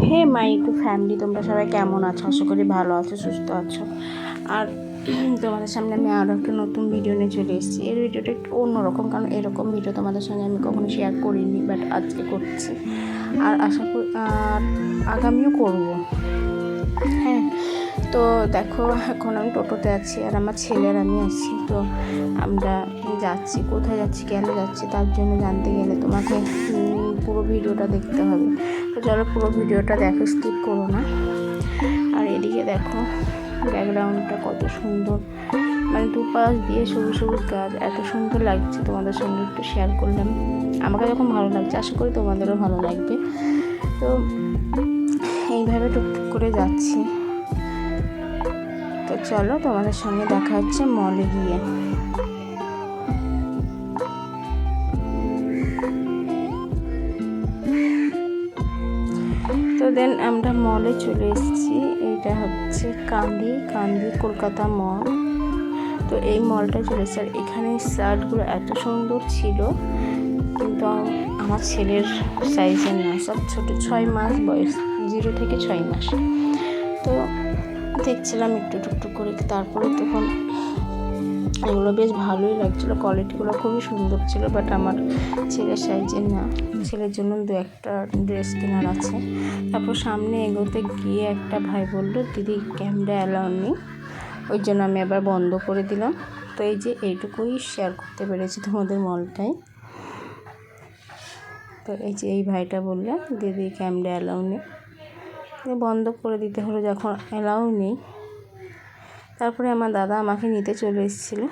হে মাই two family, তোমরা সবাই কেমন আছো? আশা করি ভালো আছো, সুস্থ আছো। আর তোমাদের সামনে আমি আরও একটা নতুন ভিডিও নিয়ে চলে এসেছি। এই ভিডিওটা একটু অন্যরকম, কারণ এরকম ভিডিও তোমাদের সঙ্গে আমি কখনো শেয়ার করিনি, বাট আজকে করছি আর আশা করি আর আগামীও করবো। হ্যাঁ, তো দেখো এখন আমি টোটোতে আছি আর আমার ছেলের আমি আছি। তো আমরা যাচ্ছি, কোথায় যাচ্ছি, কেন যাচ্ছি, তার জন্য জানতে গেলে তোমাকে পুরো ভিডিওটা দেখতে হবে। তো চলো পুরো ভিডিওটা দেখো, স্কিপ করো না। আর এদিকে দেখো ব্যাকগ্রাউন্ডটা কত সুন্দর, মানে দুপাশ দিয়ে সবুজ সবুজ গাছ, এত সুন্দর লাগছে। তোমাদের সঙ্গে একটু শেয়ার করলাম, আমাকে যখন ভালো লাগছে আশা করি তোমাদেরও ভালো লাগবে। তো এইভাবে টুকটুক করে যাচ্ছি। তো চলো তোমাদের সঙ্গে দেখা হচ্ছে মলে গিয়ে। তো দেন আমরা মলে চলে এসেছি। এইটা হচ্ছে কান্দি কলকাতা মল। তো এই মলটা চলে এসেছে। আর এখানে শার্টগুলো এত সুন্দর ছিল, কিন্তু আমার ছেলের সাইজের না, সব ছোটো, 6 মাস বয়স, 0 থেকে 6 মাস। তো দেখছিলাম একটু টুকটুক করে। তারপরে তখন এগুলো বেশ ভালোই লাগছিলো, কোয়ালিটিগুলো খুবই সুন্দর ছিল, বাট আমার ছেলের সাইজের না। ছেলের জন্য 2-1টা ড্রেস কেনার আছে। তারপর সামনে এগোতে গিয়ে একটা ভাই বললো, দিদি ক্যামেরা অ্যালাউ নেই, ওই জন্য আমি আবার বন্ধ করে দিলাম। তো এই যে এইটুকুই শেয়ার করতে পেরেছি তোমাদের মলটাই। তো এই যে এই ভাইটা বললো, দিদি ক্যামেরা অ্যালাউ নেই, বন্ধ করে দিতে হলো যখন অ্যালাউ নেই। তারপরে আমার দাদা আমাকে নিতে চলে এসেছিলো।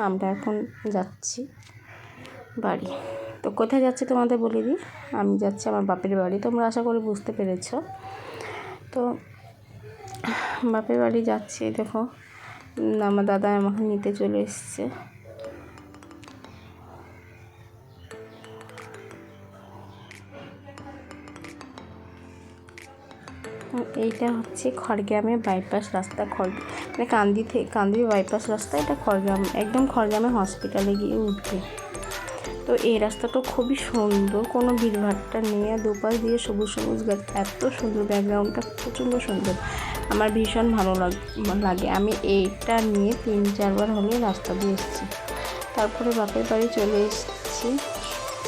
আমরা এখন যাচ্ছি বাড়ি। তো কোথায় যাচ্ছি তোমাদের বলে দিই, আমি যাচ্ছি আমার বাপের বাড়ি। তোমরা আশা করি বুঝতে পেরেছ। তো বাপের বাড়ি যাচ্ছি, দেখো আমার দাদা আমাকে নিতে চলে এসছে। এইটা হচ্ছে খড়গ্রামের বাইপাস রাস্তা, মানে কান্দি বাইপাস রাস্তা। এটা খড়গ্রাম, একদম খড়গ্রামের হসপিটালে গিয়ে উঠবে। তো এই রাস্তাটা খুবই সুন্দর, কোনো ভিড়ভাট্টা নেই, আর দুপাশ দিয়ে সবুজ সবুজ গাছ, এত সুন্দর, ব্যাকগ্রাউন্ডটা প্রচণ্ড সুন্দর, আমার ভীষণ ভালো লাগে। আমি এইটা নিয়ে 3-4 বার হলে রাস্তা দিয়ে এসেছি। তারপরে বাপের বাড়ি চলে এসেছি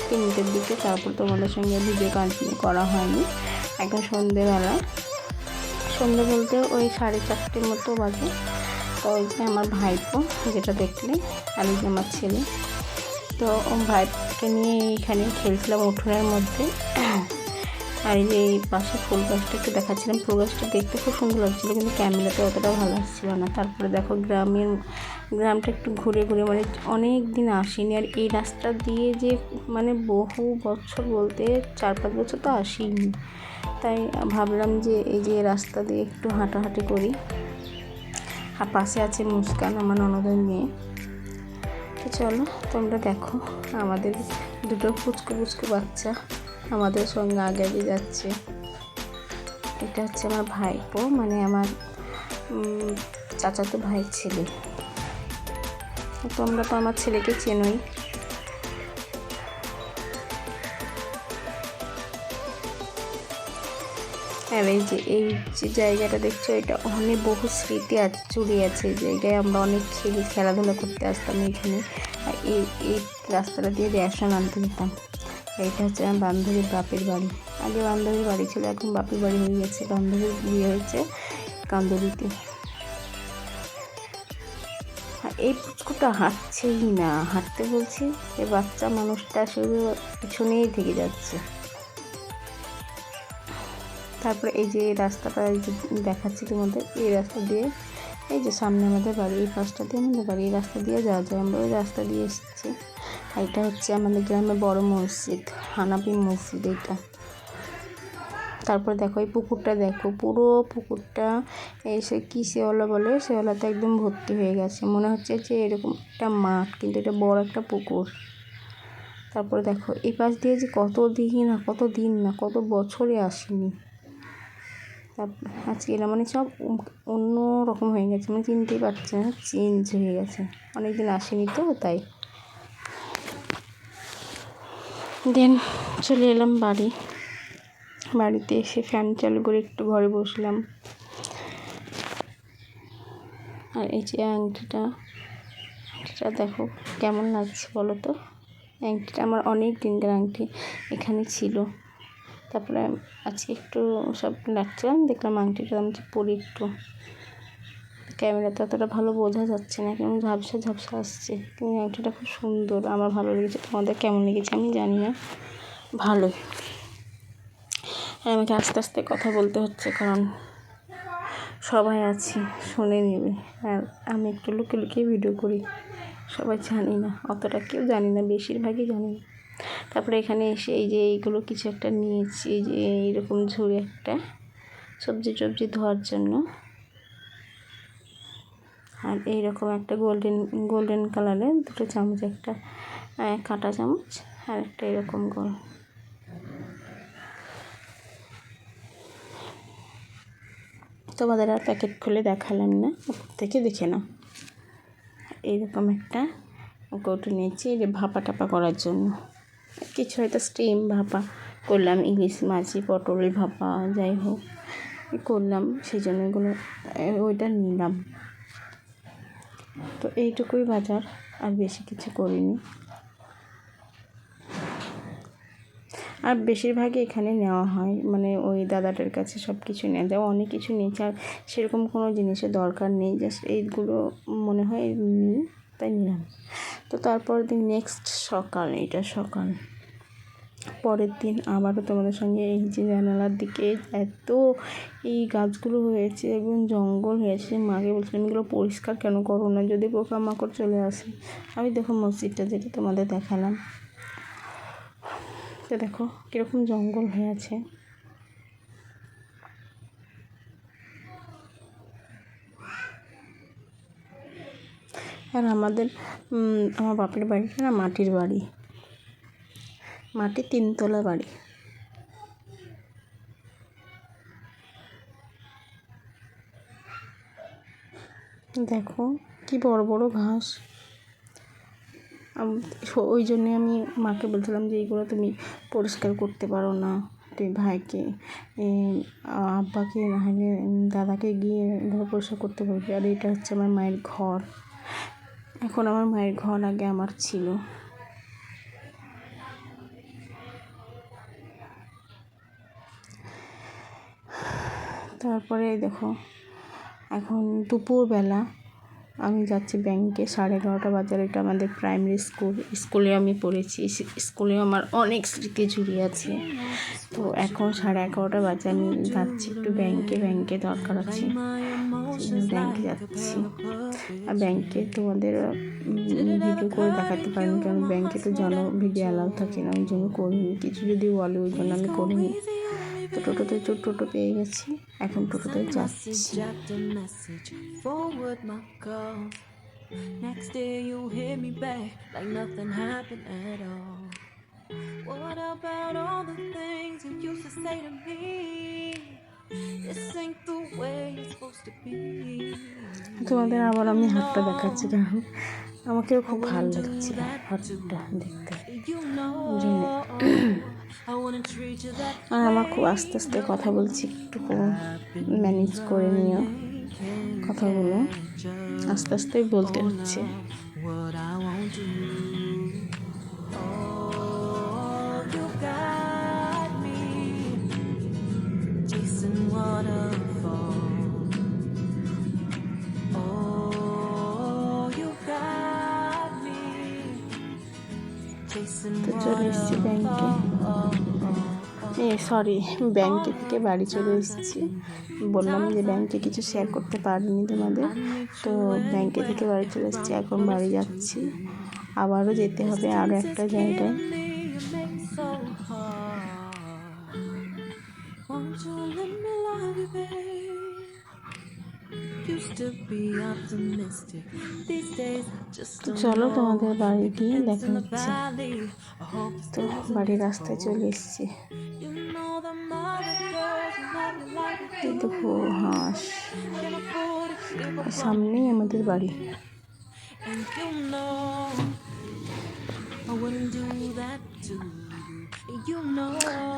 3টের দিকে। তারপর তোমাদের সঙ্গে ভিডিও কন্টিনিউ করা হয়নি। একদম সন্ধেবেলায়, সন্ধে বলতে ওই 4:30 মতো বাজে। তো ওই যে আমার ভাইপো যেটা দেখলে, আর এই যে আমার ছেলে। তো ভাইকে নিয়ে এইখানে খেলছিলাম উঠোনের মধ্যে। আর এই যে এই পাশে ফুল গাছটা একটু দেখাচ্ছিলাম। ফুল গাছটা দেখতে খুব সুন্দর লাগছিলো, কিন্তু ক্যামেরাতে অতটা ভালো আসছিলো না। তারপরে দেখো গ্রামটা একটু ঘুরে ঘুরে, মানে অনেক দিন আসিনি। আর এই রাস্তা দিয়ে যে মানে বহু বছর বলতে 4-5 বছর তো আসিনি। তাই ভাবলাম যে এই যে রাস্তা দিয়ে একটু হাঁটাহাঁটি করি। আর পাশে আছে মুস্কান, আমার ননদের মেয়ে। তো চলো তোমরা দেখো, আমাদের 2টো পুচকু বাচ্চা আমাদের সঙ্গে আগে যাচ্ছে। এটা হচ্ছে আমার ভাইপো, মানে আমার চাচাতো ভাইয়ের ছেলে। তোমরা তো আমার ছেলেকে চেনোই। আর এই যে জায়গাটা দেখছো, এটা অনেক বহু স্মৃতি জুড়ে আছে। এই জায়গায় আমরা অনেক খেলাধুলা করতে আসতাম এখানে। আর এই রাস্তাটা দিয়ে রেশন আনতে যেতাম। এইটা হচ্ছে আমার বান্ধবীর বাপের বাড়ি। আগে বান্ধবীর বাড়ি ছিল, এখন বাপের বাড়ি হয়ে গেছে। বান্ধবীর বিয়ে হয়েছে কান্দুরিতে। আর এই পুচকুটা হাঁটছেই না, হাঁটতে বলছি, এই বাচ্চা মানুষটা শুধু পিছনেই থেকে যাচ্ছে। তারপরে এই যে রাস্তাটা এই যে দেখাচ্ছি তোমাদের, এই রাস্তা দিয়ে, এই যে সামনে আমাদের বাড়ি, এই পাশটা দিয়ে আমাদের বাড়ি, এই রাস্তা দিয়ে যাওয়া যায়। আমরা ওই রাস্তা দিয়ে এসেছি। এটা হচ্ছে আমাদের গ্রামের বড় মসজিদ, হানাফি মসজিদ এইটা। তারপরে দেখো এই পুকুরটা, দেখো পুরো পুকুরটা এসে কী শেওলা বলে, শেওলাতে একদম ভর্তি হয়ে গেছে। মনে হচ্ছে যে এরকম একটা মাঠ, কিন্তু এটা বড় একটা পুকুর। তারপরে দেখো এই পাশ দিয়ে যে কত দিন না কত বছরে আসেনি। আজকে এরা মানে সব অন্য রকম হয়ে গেছে, মানে চিনতেই পারছে না, চেঞ্জ হয়ে গেছে, অনেকদিন আসেনি তো তাই। দেন চলে এলাম বাড়ি। বাড়িতে এসে ফ্যান চালু করে একটু ঘরে বসলাম। আর এই যে আংটিটা দেখো কেমন লাগছে বলো তো। আংটিটা আমার অনেক দিনকার আংটি এখানে ছিল, তারপরে আজকে একটু সব লাগছিলাম, দেখলাম আংটিটা আমি পরি একটু। ক্যামেরাতে অতটা ভালো বোঝা যাচ্ছে না, কেমন ঝাপসা ঝাপসা আসছে, কিন্তু আংটিটা খুব সুন্দর, আমার ভালো লেগেছে। তোমাদের কেমন লেগেছে আমি জানি না, ভালোই। আর আমাকে আস্তে আস্তে কথা বলতে হচ্ছে, কারণ সবাই আছি শুনে নেবে। আর আমি একটু লুকিয়ে লুকিয়ে ভিডিও করি, সবাই জানি না, অতটা কেউ জানি না, বেশিরভাগই জানি না। তারপরে এখানে এসে এই যে এইগুলো কিছু একটা নিয়েছি, এই যে এইরকম ঝুড়ি একটা সবজি টবজি ধোয়ার জন্য। আর এইরকম একটা গোল্ডেন কালারের দুটো চামচ, একটা কাঁটা চামচ আর একটা এরকম গোল। তোমাদের আর প্যাকেট খুলে দেখালাম না, উপর থেকে দেখে নাও। এইরকম একটা কৌটো নিয়েছি এই যে ভাপা টাপা করার জন্য, কিছু হয়তো স্টিম ভাপা করলাম, ইলিশ মাছি পটলের ভাপা যাই হোক করলাম, সেই জন্য এগুলো ওইটা নিলাম। তো এইটুকুই বাজার, আর বেশি কিছু করিনি। আর বেশিরভাগই এখানে নেওয়া হয়, মানে ওই দাদাটার কাছে সব কিছু নেওয়া যায়। অনেক কিছু নিয়েছে, আর সেরকম কোনো জিনিসের দরকার নেই, জাস্ট এইগুলো মনে হয় নিই তাই নিলাম। তো তারপর দিন নেক্সট সকাল, এটা সকাল, পরের দিন আবারও তোমাদের সঙ্গে এই যে জানালার দিকে এত এই গাছগুলো হয়েছে এবং জঙ্গল হয়েছে, মাকে বলছিলাম এগুলো পরিষ্কার কেন করো না, যদি পোকামাকড় চলে আসে। আমি দেখো মসজিদটা যেটা তোমাদের দেখালাম, তো দেখো কীরকম জঙ্গল হয়ে আছে। আর আমার বাপের বাড়িটা না মাটির বাড়ি, মাটির 3 তলা বাড়ি। দেখো কি বড় বড় ঘাস। ওই জন্যে আমি মাকে বলছিলাম যে এইগুলো তুমি পরিষ্কার করতে পারো না, তুমি ভাইকে আব্বাকে না হলে দাদাকে গিয়ে এগুলো পরিষ্কার করতে বলবে। আর এটা হচ্ছে আমার মায়ের ঘর, এখন আমার মায়ের ঘর, আগে আমার ছিল। তারপরে দেখো এখন দুপুরবেলা আমি যাচ্ছি ব্যাংকে, 11:30 বাজে। এটা আমাদের প্রাইমারি স্কুলে আমি পড়েছি, স্কুলেও আমার অনেক স্মৃতি জড়িয়ে আছে। তো এখন 11:30 বাজে, আমি যাচ্ছি একটু ব্যাংকে দরকার আছে, ব্যাংকে যাচ্ছি। আর ব্যাংকে তোমাদের ভিডিও করে দেখাতে পারিনি, কারণ ব্যাংকে তো জানো ভিডিও অ্যালাউ থাকে না, ওই জন্য করিনি। কিছু যদি বলে ওই জন্য আমি করিনি। তো টোটো পেয়ে গেছি, এখন টোটোতে যাচ্ছি। Next day you hit me back like nothing happened at all. What about all the things you used to say to me? This ain't the way it's supposed to be. তোমাদের আবার আমি হাতটা দেখাচ্ছি, কারণ আমাকেও খুব ভালো লাগছিল হাতটা দেখতে। আর আমার খুব আস্তে আস্তে কথা বলছি, একটু ম্যানেজ করে নিও কথাগুলো, আস্তে আস্তেই বলতে হচ্ছে। তো চলে এসেছি ব্যাংকে থেকে বাড়ি চলে এসেছি। বললাম যে ব্যাংকে কিছু শেয়ার করতে পারিনি তোমাদের, তো ব্যাংকে থেকে বাড়ি চলে এসেছি, এখন বাড়ি যাচ্ছি। আবারও যেতে হবে আরও একটা জায়গায়। চলো তোমাদের বাড়ি গিয়ে দেখা হচ্ছে। তো বাড়ির রাস্তায় চলে এসেছি, দেখো হাঁস, সামনেই আমাদের বাড়ি।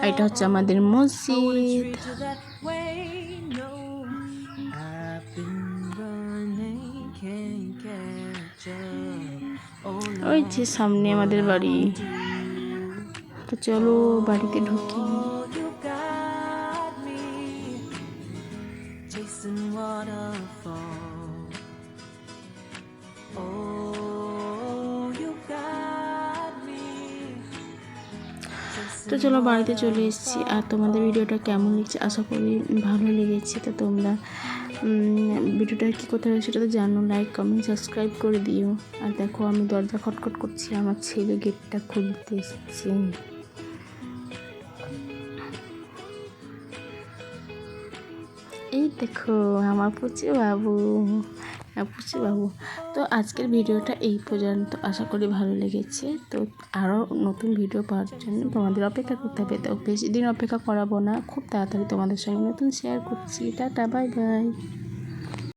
আর এটা হচ্ছে আমাদের মসজিদ। ওই যে সামনে আমাদের বাড়ি। তো চলো বাড়িতে ঢুকি। তো চলো বাড়িতে চলে এসেছি। আর তোমাদের ভিডিওটা কেমন লাগছে আশা করি ভালো লেগেছে। তো তোমরা ভিডিওটা কী করতে হবে সেটা তো জানো, লাইক কমেন্ট সাবস্ক্রাইব করে দিও। আর দেখো আমি দরজা খটখট করছি, আমার ছেলে গেটটা খুলতে এসেছে। এই দেখো আমার পুচু বাবু। তো আজকের ভিডিওটা এই পর্যন্ত, আশা করি ভালো লেগেছে। তো আরও নতুন ভিডিও পাওয়ার জন্য তোমাদের অপেক্ষা করতে হবে। তো বেশি দিন অপেক্ষা করাবো না, খুব তাড়াতাড়ি তোমাদের সঙ্গে নতুন শেয়ার করছি। Tata, bye bye.